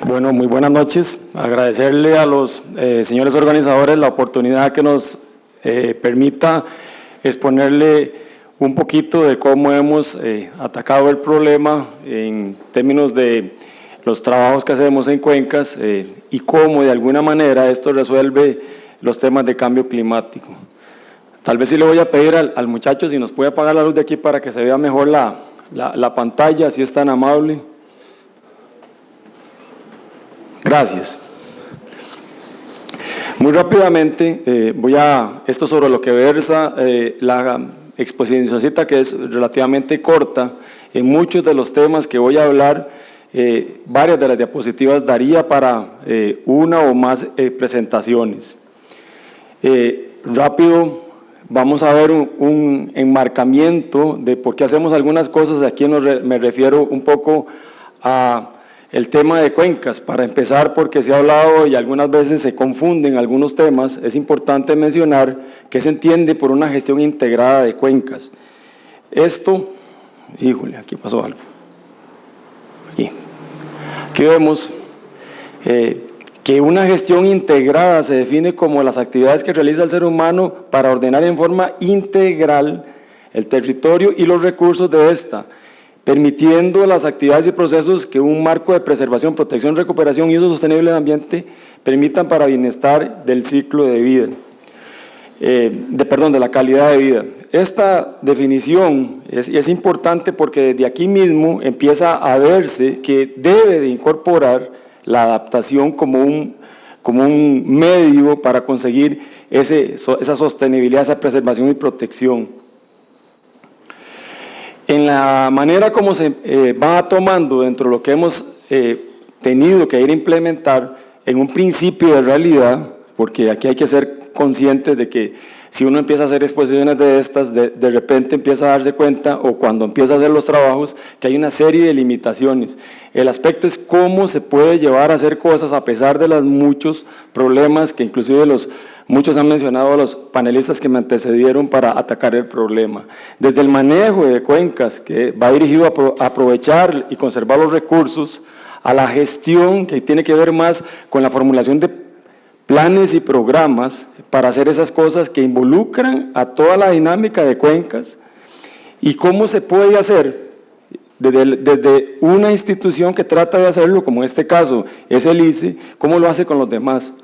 Bueno, muy buenas noches. Agradecerle a los señores organizadores la oportunidad que nos permita exponerle un poquito de cómo hemos atacado el problema en términos de los trabajos que hacemos en cuencas y cómo de alguna manera esto resuelve los temas de cambio climático. Tal vez sí le voy a pedir al muchacho si nos puede apagar la luz de aquí para que se vea mejor la pantalla, si es tan amable. Gracias. Muy rápidamente, esto sobre lo que versa la exposición que es relativamente corta. En muchos de los temas que voy a hablar, varias de las diapositivas daría para una o más presentaciones. Rápido, vamos a ver un enmarcamiento de por qué hacemos algunas cosas. Aquí me refiero un poco a el tema de cuencas. Para empezar, porque se ha hablado y algunas veces se confunden algunos temas, es importante mencionar que se entiende por una gestión integrada de cuencas. Esto, híjole, aquí pasó algo. Aquí vemos que una gestión integrada se define como las actividades que realiza el ser humano para ordenar en forma integral el territorio y los recursos de esta, permitiendo las actividades y procesos que un marco de preservación, protección, recuperación y uso sostenible del ambiente permitan para bienestar del ciclo de vida, de la calidad de vida. Esta definición es importante porque desde aquí mismo empieza a verse que debe de incorporar la adaptación como un medio para conseguir esa sostenibilidad, esa preservación y protección. En la manera como se va tomando dentro de lo que hemos tenido que ir a implementar en un principio de realidad, porque aquí hay que ser conscientes de que si uno empieza a hacer exposiciones de estas, de repente empieza a darse cuenta, o cuando empieza a hacer los trabajos, que hay una serie de limitaciones. El aspecto es cómo se puede llevar a hacer cosas a pesar de los muchos problemas que inclusive muchos han mencionado a los panelistas que me antecedieron para atacar el problema. Desde el manejo de cuencas, que va dirigido a aprovechar y conservar los recursos, a la gestión, que tiene que ver más con la formulación de planes y programas para hacer esas cosas que involucran a toda la dinámica de cuencas, y cómo se puede hacer desde una institución que trata de hacerlo, como en este caso es el ICE, cómo lo hace con los demás.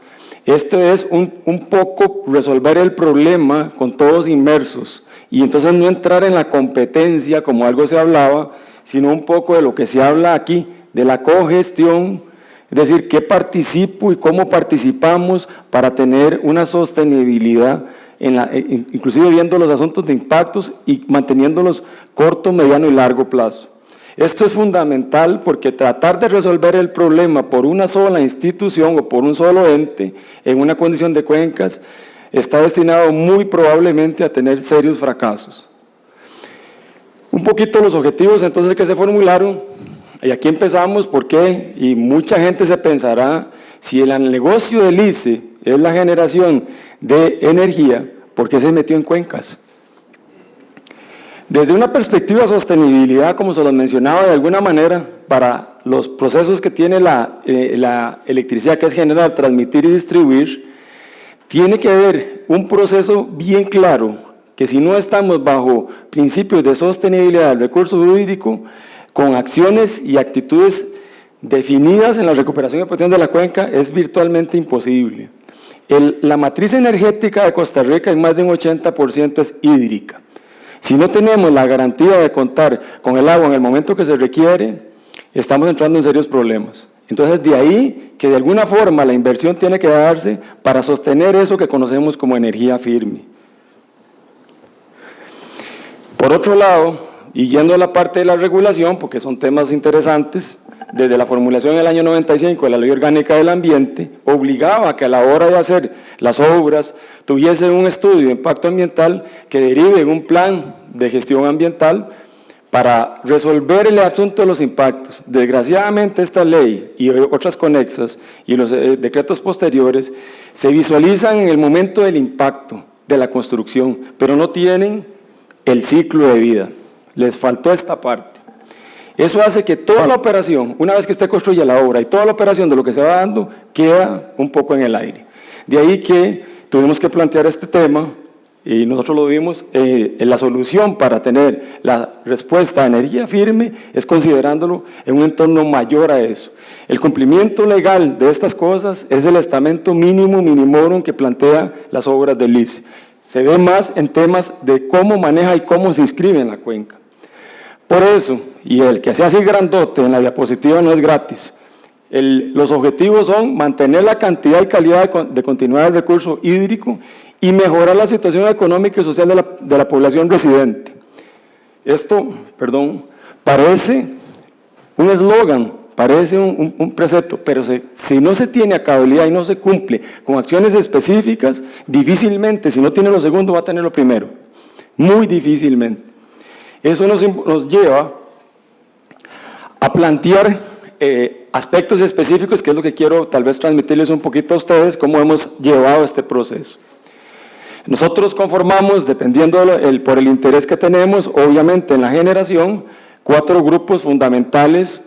Esto es un poco resolver el problema con todos inmersos, y entonces no entrar en la competencia como algo se hablaba, sino un poco de lo que se habla aquí, de la cogestión, es decir, qué participo y cómo participamos para tener una sostenibilidad, inclusive viendo los asuntos de impactos y manteniéndolos corto, mediano y largo plazo. Esto es fundamental porque tratar de resolver el problema por una sola institución o por un solo ente en una condición de cuencas está destinado muy probablemente a tener serios fracasos. Un poquito los objetivos entonces que se formularon, y aquí empezamos. ¿Por qué? Y mucha gente se pensará, si el negocio del ICE es la generación de energía, ¿por qué se metió en cuencas? Desde una perspectiva de sostenibilidad, como se los mencionaba, de alguna manera, para los procesos que tiene la electricidad, que es generar, transmitir y distribuir, tiene que haber un proceso bien claro, que si no estamos bajo principios de sostenibilidad del recurso hídrico, con acciones y actitudes definidas en la recuperación y protección de la cuenca, es virtualmente imposible. La matriz energética de Costa Rica en más de un 80% es hídrica. Si no tenemos la garantía de contar con el agua en el momento que se requiere, estamos entrando en serios problemas. Entonces, de ahí que de alguna forma la inversión tiene que darse para sostener eso que conocemos como energía firme. Por otro lado, y yendo a la parte de la regulación, porque son temas interesantes, desde la formulación en el año 95 de la Ley Orgánica del Ambiente, obligaba a que a la hora de hacer las obras tuviesen un estudio de impacto ambiental que derive en un plan de gestión ambiental para resolver el asunto de los impactos. Desgraciadamente esta ley y otras conexas y los decretos posteriores se visualizan en el momento del impacto de la construcción, pero no tienen el ciclo de vida. Les faltó esta parte. Eso hace que toda la operación, una vez que usted construye la obra y toda la operación de lo que se va dando, queda un poco en el aire. De ahí que tuvimos que plantear este tema y nosotros lo vimos, la solución para tener la respuesta a energía firme es considerándolo en un entorno mayor a eso. El cumplimiento legal de estas cosas es el estamento mínimo minimorum que plantea las obras del LIS. Se ve más en temas de cómo maneja y cómo se inscribe en la cuenca. Por eso, y el que sea así grandote en la diapositiva no es gratis, los objetivos son mantener la cantidad y calidad de continuidad del recurso hídrico y mejorar la situación económica y social de la población residente. Esto, parece un eslogan, parece un precepto, pero si no se tiene acababilidad y no se cumple con acciones específicas, difícilmente, si no tiene lo segundo, va a tener lo primero. Muy difícilmente. Eso nos lleva a plantear aspectos específicos, que es lo que quiero tal vez transmitirles un poquito a ustedes, cómo hemos llevado este proceso. Nosotros conformamos, dependiendo por el interés que tenemos, obviamente en la generación, 4 grupos fundamentales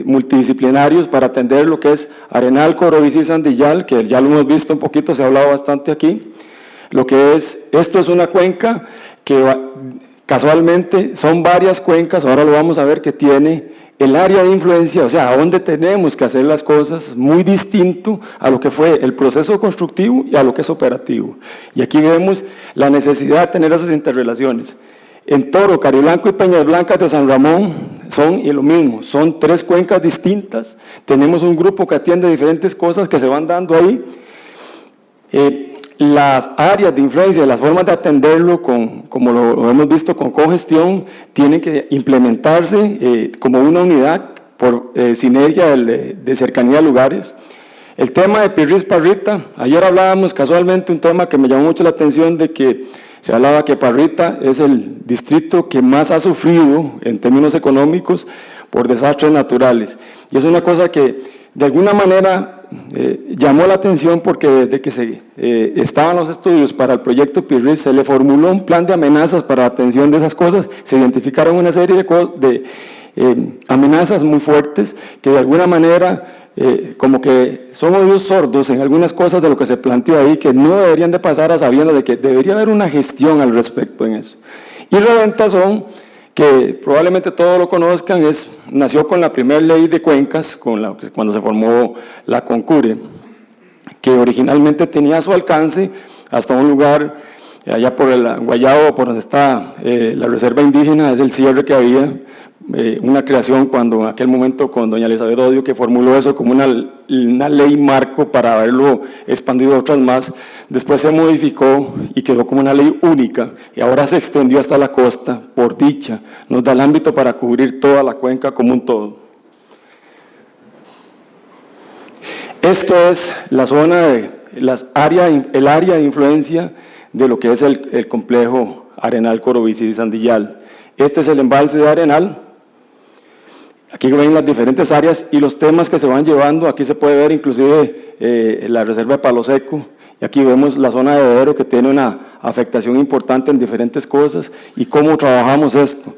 multidisciplinarios para atender lo que es Arenal, Corobici y Sandillal, que ya lo hemos visto un poquito, se ha hablado bastante aquí. Esto es una cuenca que casualmente son varias cuencas, ahora lo vamos a ver, que tiene el área de influencia, o sea, a dónde tenemos que hacer las cosas, muy distinto a lo que fue el proceso constructivo y a lo que es operativo. Y aquí vemos la necesidad de tener esas interrelaciones. En Toro, Cariblanco y Peñas Blancas de San Ramón son lo mismo, son 3 cuencas distintas, tenemos un grupo que atiende diferentes cosas que se van dando ahí. Las áreas de influencia y las formas de atenderlo, como lo hemos visto con cogestión, tienen que implementarse como una unidad por sinergia de cercanía a lugares. El tema de Pirris-Parrita, ayer hablábamos casualmente un tema que me llamó mucho la atención, de que se hablaba que Parrita es el distrito que más ha sufrido en términos económicos por desastres naturales. Y es una cosa que de alguna manera llamó la atención, porque desde que estaban los estudios para el proyecto Pirris se le formuló un plan de amenazas para la atención de esas cosas, se identificaron una serie de amenazas muy fuertes que de alguna manera como que son oídos sordos en algunas cosas de lo que se planteó ahí, que no deberían de pasar a sabiendo de que debería haber una gestión al respecto en eso. Y Reventazón, que probablemente todos lo conozcan, nació con la primera ley de cuencas, cuando se formó la Concure, que originalmente tenía a su alcance hasta un lugar allá por el Guayabo, por donde está la reserva indígena, es el cierre que había, una creación cuando en aquel momento con doña Elizabeth Odio, que formuló eso como una ley marco para haberlo expandido a otras más. Después se modificó y quedó como una ley única, y ahora se extendió hasta la costa, por dicha, nos da el ámbito para cubrir toda la cuenca como un todo. Esto es la zona el área de influencia de lo que es el complejo Arenal, Corobici y Sandillal. Este es el embalse de Arenal. Aquí ven las diferentes áreas y los temas que se van llevando. Aquí se puede ver inclusive la reserva de Palo Seco, y aquí vemos la zona de Vedero, que tiene una afectación importante en diferentes cosas, y cómo trabajamos esto.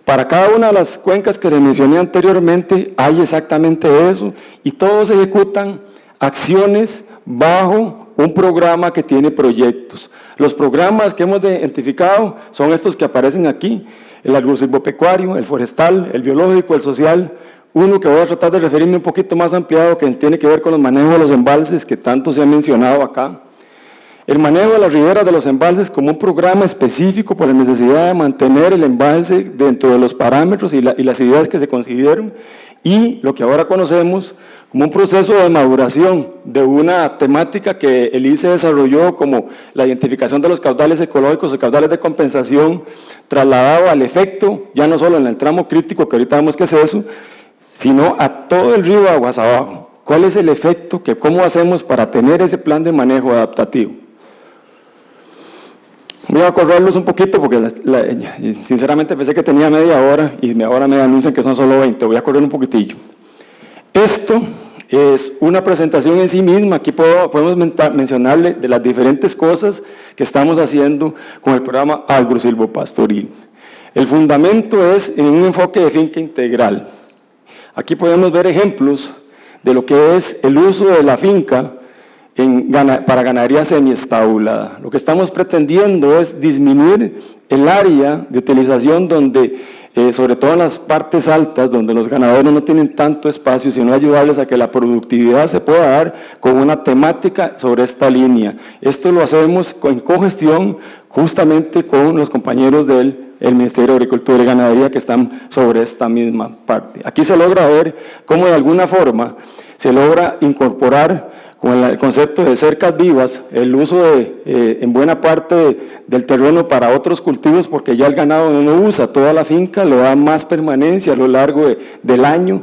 Para cada una de las cuencas que les mencioné anteriormente hay exactamente eso, y todos ejecutan acciones bajo un programa que tiene proyectos. Los programas que hemos identificado son estos que aparecen aquí: el agrosilvopecuario, el forestal, el biológico, el social. Uno que voy a tratar de referirme un poquito más ampliado, que tiene que ver con los manejos de los embalses, que tanto se ha mencionado acá. El manejo de las riberas de los embalses como un programa específico por la necesidad de mantener el embalse dentro de los parámetros y las ideas que se consideraron, y lo que ahora conocemos como un proceso de maduración de una temática que el ICE desarrolló, como la identificación de los caudales ecológicos o caudales de compensación, trasladado al efecto, ya no solo en el tramo crítico, que ahorita vemos que es eso, sino a todo el río de aguas abajo. ¿Cuál es el efecto? ¿Cómo hacemos para tener ese plan de manejo adaptativo? Voy a correrlos un poquito porque sinceramente pensé que tenía media hora y ahora me anuncian que son solo 20, voy a correr un poquitillo. Esto es una presentación en sí misma. Aquí podemos mencionarle de las diferentes cosas que estamos haciendo con el programa agrosilvopastoril. El fundamento es en un enfoque de finca integral. Aquí podemos ver ejemplos de lo que es el uso de la finca para ganadería semiestabulada. Lo que estamos pretendiendo es disminuir el área de utilización donde, sobre todo en las partes altas, donde los ganaderos no tienen tanto espacio, sino ayudarles a que la productividad se pueda dar con una temática sobre esta línea. Esto lo hacemos en cogestión justamente con los compañeros del Ministerio de Agricultura y Ganadería que están sobre esta misma parte. Aquí se logra ver cómo de alguna forma se logra incorporar con el concepto de cercas vivas, el uso en buena parte del terreno para otros cultivos, porque ya el ganado no usa toda la finca, le da más permanencia a lo largo del año,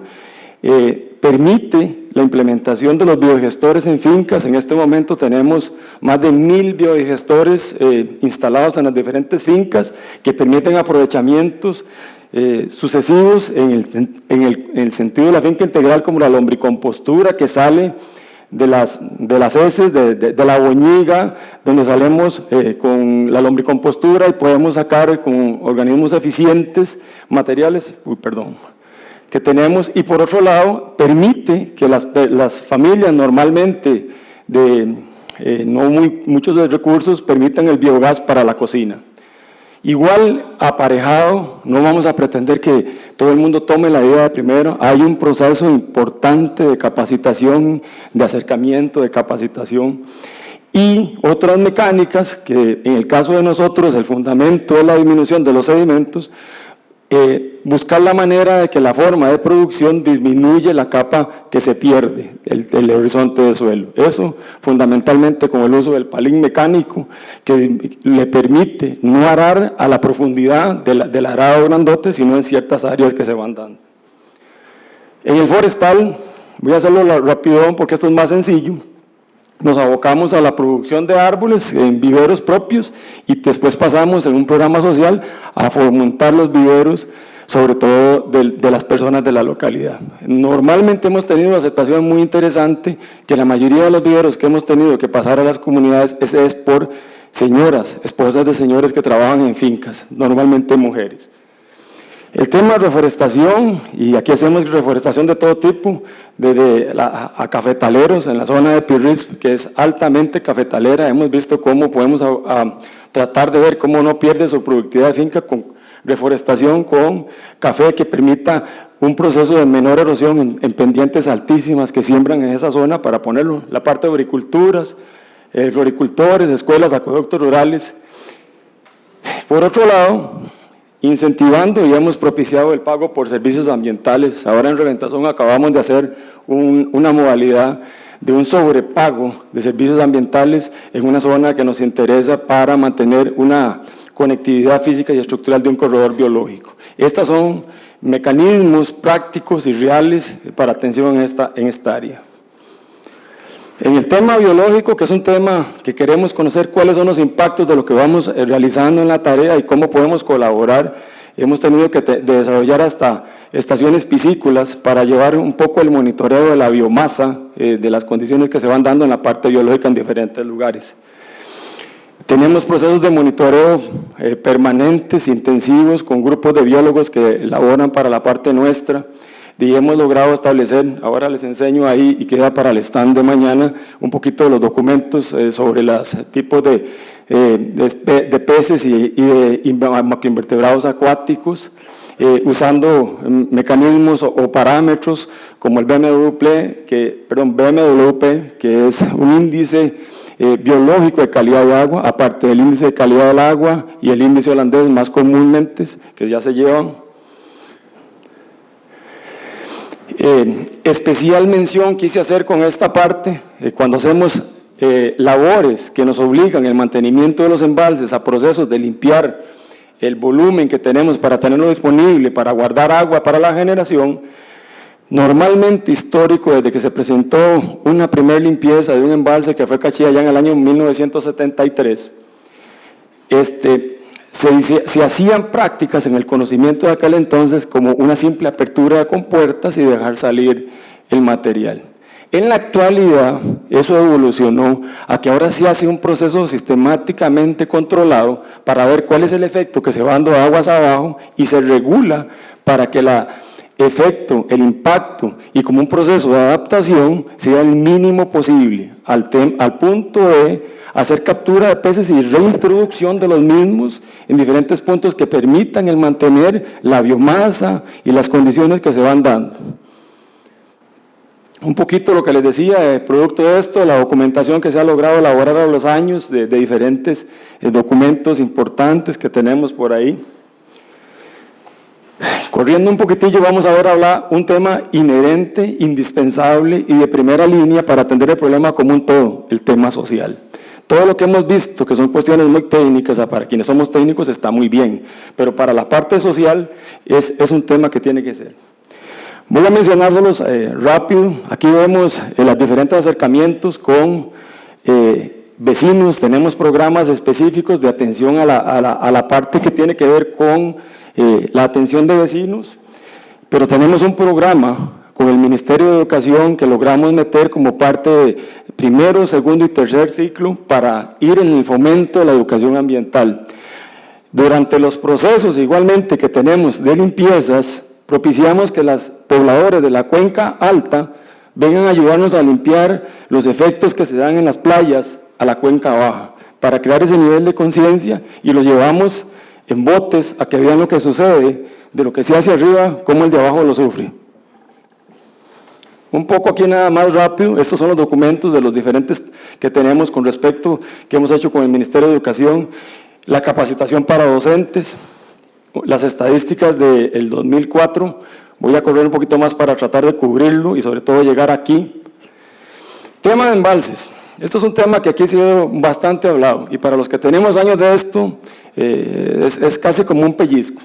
permite la implementación de los biodigestores en fincas. En este momento tenemos más de 1000 biodigestores instalados en las diferentes fincas que permiten aprovechamientos sucesivos en el sentido de la finca integral, como la lombricompostura que sale de las heces, de la boñiga, donde salimos con la lombricompostura y podemos sacar con organismos eficientes materiales, que tenemos, y por otro lado permite que las familias normalmente de muchos de los recursos permitan el biogás para la cocina. Igual aparejado, no vamos a pretender que todo el mundo tome la idea de primero, hay un proceso importante de capacitación, de acercamiento, de capacitación, y otras mecánicas que en el caso de nosotros el fundamento es la disminución de los sedimentos, buscar la manera de que la forma de producción disminuye la capa que se pierde, el horizonte de suelo. Eso fundamentalmente con el uso del palín mecánico que le permite no arar a la profundidad del arado grandote, sino en ciertas áreas que se van dando. En el forestal, voy a hacerlo rapidón porque esto es más sencillo, nos abocamos a la producción de árboles en viveros propios y después pasamos en un programa social a fomentar los viveros, sobre todo de las personas de la localidad. Normalmente hemos tenido una aceptación muy interesante, que la mayoría de los viveros que hemos tenido que pasar a las comunidades es por señoras, esposas de señores que trabajan en fincas, normalmente mujeres. El tema de reforestación, y aquí hacemos reforestación de todo tipo, desde a cafetaleros en la zona de Pirris, que es altamente cafetalera. Hemos visto cómo podemos tratar de ver cómo no pierde su productividad de finca con reforestación, con café que permita un proceso de menor erosión en pendientes altísimas que siembran en esa zona para ponerlo. La parte de agriculturas, floricultores, escuelas, acueductos rurales. Por otro lado, incentivando y hemos propiciado el pago por servicios ambientales. Ahora en Reventazón acabamos de hacer una modalidad de un sobrepago de servicios ambientales en una zona que nos interesa para mantener una conectividad física y estructural de un corredor biológico. Estos son mecanismos prácticos y reales para atención en esta área. En el tema biológico, que es un tema que queremos conocer cuáles son los impactos de lo que vamos realizando en la tarea y cómo podemos colaborar, hemos tenido que desarrollar hasta estaciones piscícolas para llevar un poco el monitoreo de la biomasa, de las condiciones que se van dando en la parte biológica en diferentes lugares. Tenemos procesos de monitoreo permanentes, intensivos, con grupos de biólogos que elaboran para la parte nuestra. Y hemos logrado establecer, ahora les enseño ahí y queda para el stand de mañana, un poquito de los documentos sobre los tipos de peces y de macroinvertebrados acuáticos, usando mecanismos o parámetros como el BMWP, que es un índice biológico de calidad de agua, aparte del índice de calidad del agua y el índice holandés más comúnmente que ya se llevan. Especial mención quise hacer con esta parte, cuando hacemos labores que nos obligan el mantenimiento de los embalses a procesos de limpiar el volumen que tenemos para tenerlo disponible, para guardar agua para la generación. Normalmente histórico, desde que se presentó una primera limpieza de un embalse que fue Cachilla ya en el año 1973, se hacían prácticas en el conocimiento de aquel entonces como una simple apertura de compuertas y dejar salir el material. En la actualidad eso evolucionó a que ahora sí hace un proceso sistemáticamente controlado para ver cuál es el efecto que se va dando aguas abajo y se regula para que el efecto, el impacto y como un proceso de adaptación sea el mínimo posible, al punto de hacer captura de peces y reintroducción de los mismos en diferentes puntos que permitan el mantener la biomasa y las condiciones que se van dando. Un poquito lo que les decía, producto de esto, la documentación que se ha logrado elaborar a los años de diferentes documentos importantes que tenemos por ahí. Corriendo un poquitillo, vamos a ver hablar un tema inherente, indispensable y de primera línea para atender el problema como un todo, el tema social. Todo lo que hemos visto, que son cuestiones muy técnicas, para quienes somos técnicos está muy bien, pero para la parte social es un tema que tiene que ser. Voy a mencionárselos rápido. Aquí vemos los diferentes acercamientos con vecinos. Tenemos programas específicos de atención a la parte que tiene que ver con la atención de vecinos, pero tenemos un programa con el Ministerio de Educación que logramos meter como parte de primero, segundo y tercer ciclo para ir en el fomento de la educación ambiental. Durante los procesos igualmente que tenemos de limpiezas, propiciamos que los pobladores de la cuenca alta vengan a ayudarnos a limpiar los efectos que se dan en las playas a la cuenca baja, para crear ese nivel de conciencia y los llevamos en botes a que vean lo que sucede, de lo que se hace arriba, cómo el de abajo lo sufre. Un poco aquí nada más rápido, estos son los documentos de los diferentes que tenemos con respecto, que hemos hecho con el Ministerio de Educación, la capacitación para docentes, las estadísticas del 2004, voy a correr un poquito más para tratar de cubrirlo y sobre todo llegar aquí. Tema de embalses, esto es un tema que aquí ha sido bastante hablado y para los que tenemos años de esto es casi como un pellizco,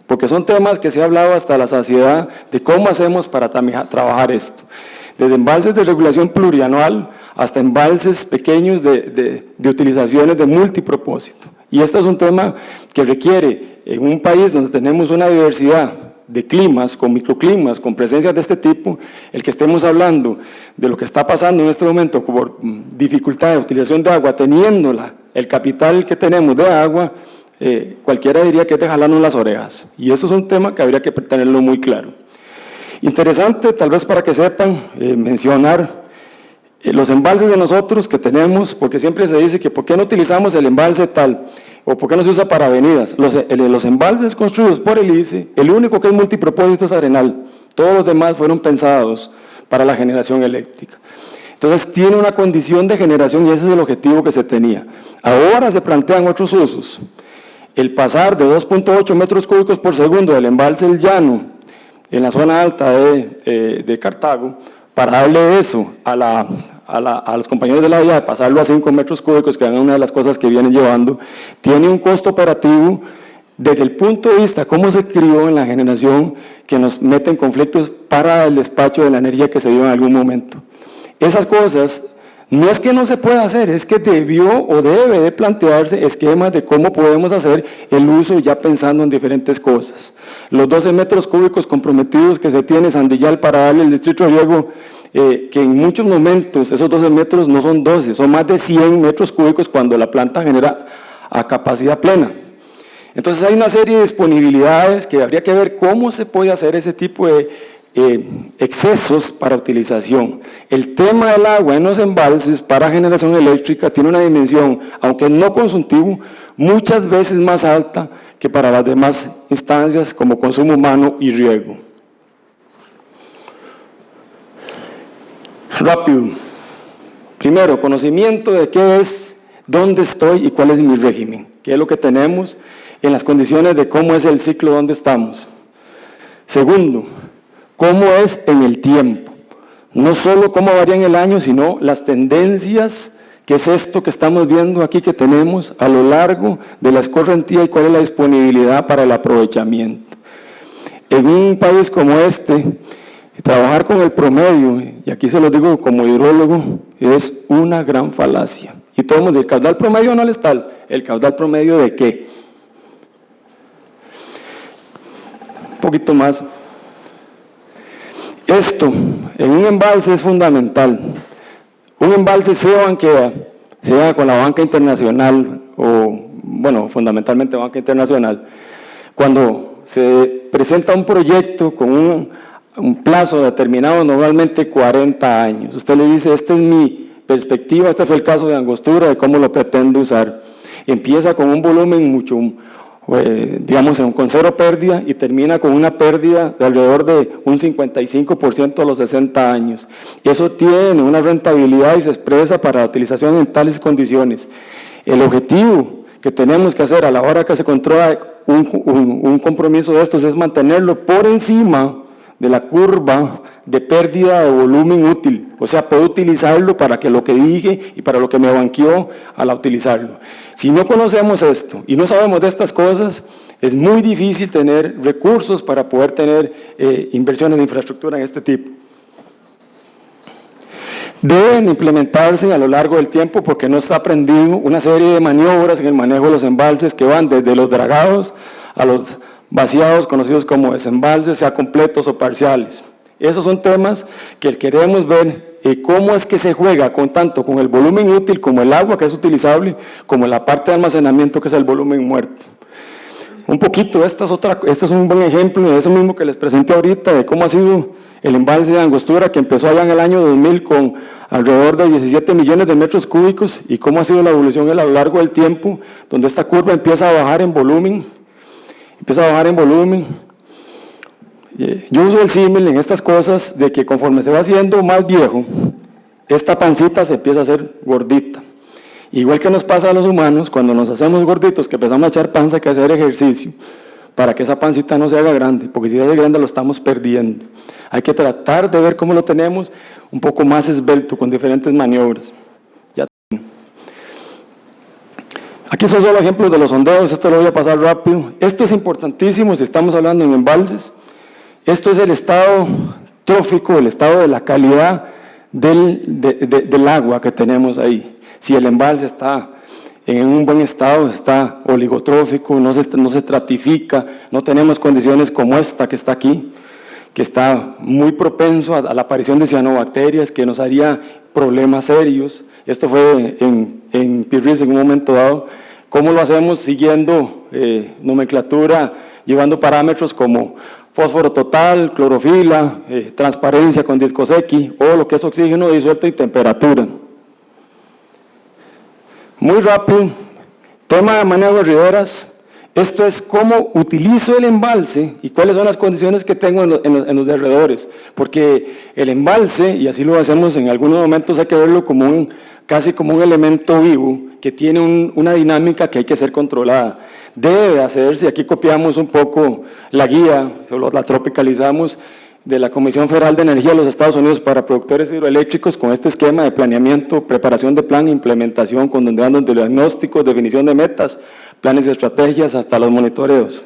porque son temas que se ha hablado hasta la saciedad de cómo hacemos para trabajar esto. Desde embalses de regulación plurianual hasta embalses pequeños de utilizaciones de multipropósito. Y este es un tema que requiere, en un país donde tenemos una diversidad de climas, con microclimas, con presencias de este tipo, el que estemos hablando de lo que está pasando en este momento por dificultad de utilización de agua, teniendo el capital que tenemos de agua, cualquiera diría que es de jalarnos las orejas. Y eso es un tema que habría que tenerlo muy claro. Interesante, tal vez para que sepan, mencionar los embalses de nosotros que tenemos, porque siempre se dice que ¿por qué no utilizamos el embalse tal? ¿O por qué no se usa para avenidas? Los embalses construidos por el ICE, el único que es multipropósito es Arenal. Todos los demás fueron pensados para la generación eléctrica. Entonces tiene una condición de generación y ese es el objetivo que se tenía. Ahora se plantean otros usos. El pasar de 2.8 metros cúbicos por segundo del embalse El Llano, en la zona alta de Cartago, para darle eso a los compañeros de la vía, de pasarlo a 5 metros cúbicos, que es una de las cosas que vienen llevando, tiene un costo operativo desde el punto de vista cómo se crió en la generación que nos mete en conflictos para el despacho de la energía que se dio en algún momento. Esas cosas no es que no se pueda hacer, es que debió o debe de plantearse esquemas de cómo podemos hacer el uso ya pensando en diferentes cosas. Los 12 metros cúbicos comprometidos que se tiene Sandillal para darle el distrito de riego, que en muchos momentos esos 12 metros no son 12, son más de 100 metros cúbicos cuando la planta genera a capacidad plena. Entonces hay una serie de disponibilidades que habría que ver cómo se puede hacer ese tipo de excesos para utilización. El tema del agua en los embalses para generación eléctrica tiene una dimensión, aunque no consultivo, muchas veces más alta que para las demás instancias como consumo humano y riego. Rápido. Primero, conocimiento de qué es, dónde estoy y cuál es mi régimen, qué es lo que tenemos en las condiciones de cómo es el ciclo donde estamos. Segundo, cómo es en el tiempo, no solo cómo varía en el año, sino las tendencias, que es esto que estamos viendo aquí que tenemos a lo largo de la escorrentía y cuál es la disponibilidad para el aprovechamiento. En un país como este, trabajar con el promedio, y aquí se lo digo como hidrólogo, es una gran falacia. Y todo el mundo dice, ¿el caudal promedio no es tal? ¿El caudal promedio de qué? Un poquito más. Esto, en un embalse es fundamental. Un embalse se banquea, sea con la banca internacional o, bueno, fundamentalmente banca internacional, cuando se presenta un proyecto con un plazo determinado, normalmente 40 años. Usted le dice, esta es mi perspectiva, este fue el caso de Angostura, de cómo lo pretendo usar. Empieza con un volumen mucho, digamos, con cero pérdida y termina con una pérdida de alrededor de un 55% a los 60 años. Y eso tiene una rentabilidad y se expresa para la utilización en tales condiciones. El objetivo que tenemos que hacer a la hora que se controla un compromiso de estos es mantenerlo por encima de la curva de pérdida de volumen útil, o sea, puedo utilizarlo para que lo que dije y para lo que me banqueó al utilizarlo. Si no conocemos esto y no sabemos de estas cosas, es muy difícil tener recursos para poder tener inversiones de infraestructura en este tipo. Deben implementarse a lo largo del tiempo porque no está aprendido una serie de maniobras en el manejo de los embalses que van desde los dragados a los vaciados conocidos como desembalses, sea completos o parciales. Esos son temas que queremos ver cómo es que se juega tanto con el volumen útil como el agua que es utilizable, como la parte de almacenamiento que es el volumen muerto. Un poquito, este es un buen ejemplo de eso mismo que les presenté ahorita, de cómo ha sido el embalse de Angostura, que empezó allá en el año 2000 con alrededor de 17 millones de metros cúbicos, y cómo ha sido la evolución a lo largo del tiempo, donde esta curva empieza a bajar en volumen, Yo uso el símil en estas cosas de que conforme se va haciendo más viejo, esta pancita se empieza a hacer gordita. Igual que nos pasa a los humanos, cuando nos hacemos gorditos, que empezamos a echar panza, hay que hacer ejercicio, para que esa pancita no se haga grande, porque si se hace grande lo estamos perdiendo. Hay que tratar de ver cómo lo tenemos un poco más esbelto, con diferentes maniobras. Aquí son solo ejemplos de los sondeos, esto lo voy a pasar rápido. Esto es importantísimo si estamos hablando en embalses. Esto es el estado trófico, el estado de la calidad del agua que tenemos ahí. Si el embalse está en un buen estado, está oligotrófico, no se estratifica, no tenemos condiciones como esta que está aquí, que está muy propenso a la aparición de cianobacterias, que nos haría problemas serios. Esto fue en PIRRIS en un momento dado. ¿Cómo lo hacemos? Siguiendo nomenclatura, llevando parámetros como fósforo total, clorofila, transparencia con discos X, o lo que es oxígeno disuelto y temperatura. Muy rápido, tema de manejo de riberas. Esto es cómo utilizo el embalse y cuáles son las condiciones que tengo en los alrededores, porque el embalse, y así lo hacemos en algunos momentos, hay que verlo como casi como un elemento vivo que tiene una dinámica que hay que ser controlada. Debe hacerse, aquí copiamos un poco la guía, la tropicalizamos, de la Comisión Federal de Energía de los Estados Unidos para productores hidroeléctricos, con este esquema de planeamiento, preparación de plan, implementación, con donde andan de diagnósticos, definición de metas, planes de estrategias, hasta los monitoreos.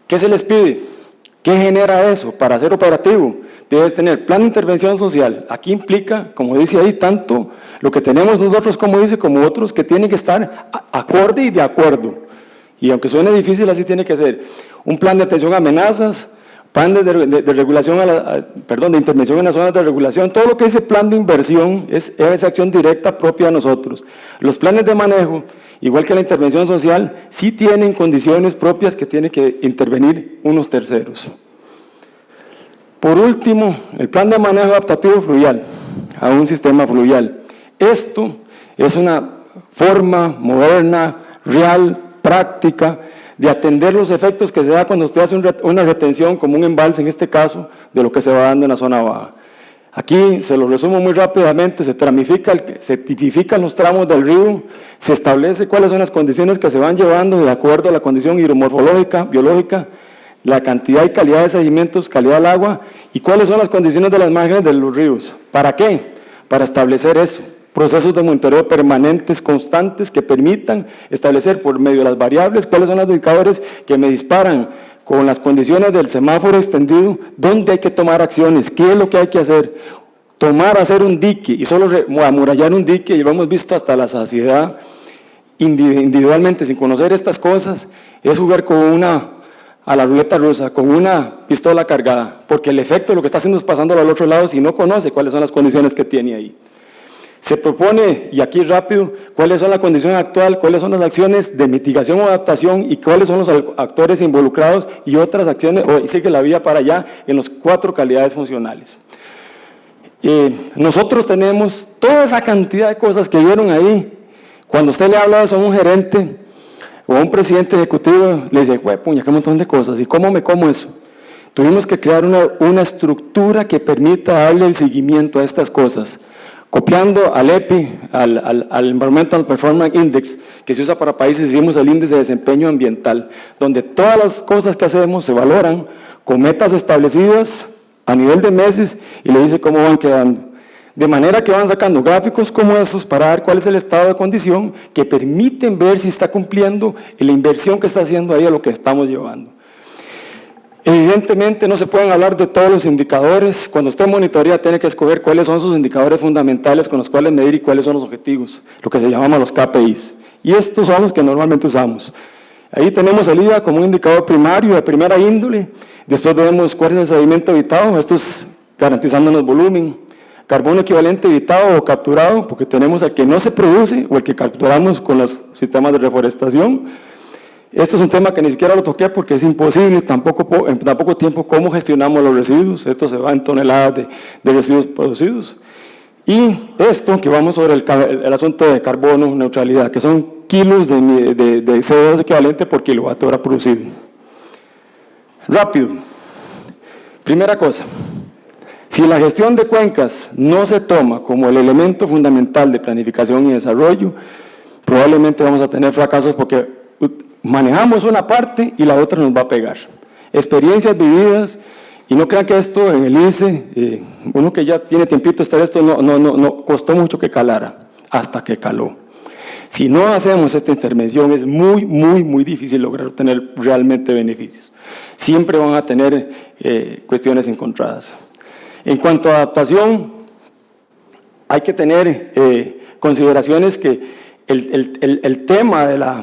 ¿Qué se les pide? ¿Qué genera eso? Para ser operativo, debes tener plan de intervención social. Aquí implica, como dice ahí, tanto lo que tenemos nosotros, como dice, como otros, que tienen que estar acorde y de acuerdo. Y aunque suene difícil, así tiene que ser. Un plan de atención a amenazas, plan de regulación, de intervención en las zonas de regulación, todo lo que dice plan de inversión es esa acción directa propia de nosotros. Los planes de manejo, igual que la intervención social, sí tienen condiciones propias que tienen que intervenir unos terceros. Por último, el plan de manejo adaptativo fluvial, a un sistema fluvial. Esto es una forma moderna, real, práctica, de atender los efectos que se da cuando usted hace una retención, como un embalse en este caso, de lo que se va dando en la zona baja. Aquí se lo resumo muy rápidamente, se tipifican los tramos del río, se establece cuáles son las condiciones que se van llevando de acuerdo a la condición hidromorfológica, biológica, la cantidad y calidad de sedimentos, calidad del agua, y cuáles son las condiciones de las márgenes de los ríos. ¿Para qué? Para establecer eso. Procesos de monitoreo permanentes, constantes, que permitan establecer por medio de las variables cuáles son los indicadores que me disparan con las condiciones del semáforo extendido, dónde hay que tomar acciones, qué es lo que hay que hacer. Hacer un dique y solo amurallar un dique, y lo hemos visto hasta la saciedad individualmente, sin conocer estas cosas, es jugar a la ruleta rusa, con una pistola cargada, porque el efecto de lo que está haciendo es pasándolo al otro lado si no conoce cuáles son las condiciones que tiene ahí. Se propone, y aquí rápido, cuáles son la condición actual, cuáles son las acciones de mitigación o adaptación y cuáles son los actores involucrados y otras acciones, y sigue la vía para allá en las 4 calidades funcionales. Nosotros tenemos toda esa cantidad de cosas que vieron ahí. Cuando usted le habla de eso a un gerente o a un presidente ejecutivo, le dice, puña, qué montón de cosas, ¿y cómo me como eso? Tuvimos que crear una estructura que permita darle el seguimiento a estas cosas, copiando al EPI, al Environmental Performance Index, que se usa para países, hicimos el índice de desempeño ambiental, donde todas las cosas que hacemos se valoran con metas establecidas a nivel de meses y le dice cómo van quedando. De manera que van sacando gráficos como estos para ver cuál es el estado de condición que permiten ver si está cumpliendo la inversión que está haciendo ahí a lo que estamos llevando. Evidentemente no se pueden hablar de todos los indicadores. Cuando usted monitorea tiene que escoger cuáles son sus indicadores fundamentales con los cuales medir y cuáles son los objetivos, lo que se llaman los KPIs. Y estos son los que normalmente usamos. Ahí tenemos el IVA como un indicador primario de primera índole. Después vemos cuál es el sedimento evitado, esto es garantizándonos volumen. Carbono equivalente evitado o capturado, porque tenemos el que no se produce o el que capturamos con los sistemas de reforestación. Este es un tema que ni siquiera lo toqué porque es imposible, en tan poco tiempo, cómo gestionamos los residuos. Esto se va en toneladas de residuos producidos. Y esto que vamos sobre el asunto de carbono neutralidad, que son kilos de CO2 equivalente por kilovatio hora producido. Rápido. Primera cosa. Si la gestión de cuencas no se toma como el elemento fundamental de planificación y desarrollo, probablemente vamos a tener fracasos porque manejamos una parte y la otra nos va a pegar. Experiencias vividas, y no crean que esto en el ICE, uno que ya tiene tiempito estar esto, no costó mucho que calara, hasta que caló. Si no hacemos esta intervención es muy difícil lograr obtener realmente beneficios. Siempre van a tener cuestiones encontradas. En cuanto a adaptación, hay que tener consideraciones que el tema de la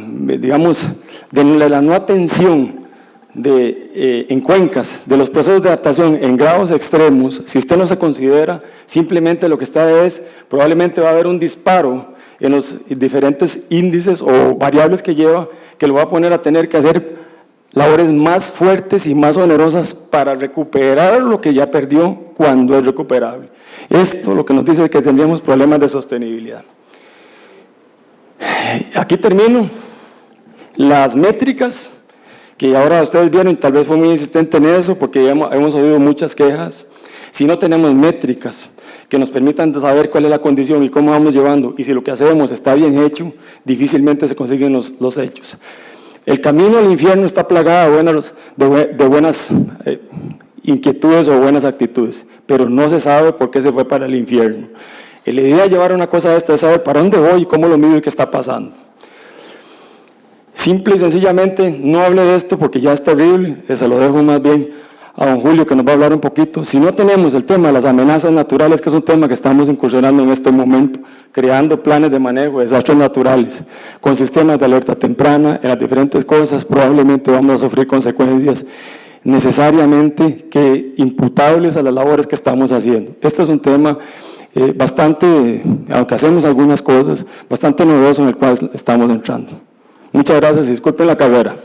no atención en cuencas, de los procesos de adaptación en grados extremos, si usted no se considera, simplemente lo que está es, probablemente va a haber un disparo en los diferentes índices o variables que lleva, que lo va a poner a tener que hacer labores más fuertes y más onerosas para recuperar lo que ya perdió cuando es recuperable. Esto lo que nos dice es que tendríamos problemas de sostenibilidad. Aquí termino. Las métricas, que ahora ustedes vieron, tal vez fue muy insistente en eso, porque hemos oído muchas quejas. Si no tenemos métricas que nos permitan saber cuál es la condición y cómo vamos llevando, y si lo que hacemos está bien hecho, difícilmente se consiguen los hechos. El camino al infierno está plagado de buenas inquietudes o buenas actitudes, pero no se sabe por qué se fue para el infierno. La idea de llevar una cosa de esta es saber para dónde voy y cómo lo mido y qué está pasando. Simple y sencillamente, no hable de esto porque ya es terrible, se lo dejo más bien a don Julio que nos va a hablar un poquito. Si no tenemos el tema de las amenazas naturales, que es un tema que estamos incursionando en este momento, creando planes de manejo de desastres naturales, con sistemas de alerta temprana, en las diferentes cosas, probablemente vamos a sufrir consecuencias necesariamente imputables a las labores que estamos haciendo. Este es un tema bastante, aunque hacemos algunas cosas, bastante novedoso en el cual estamos entrando. Muchas gracias y disculpen la carrera.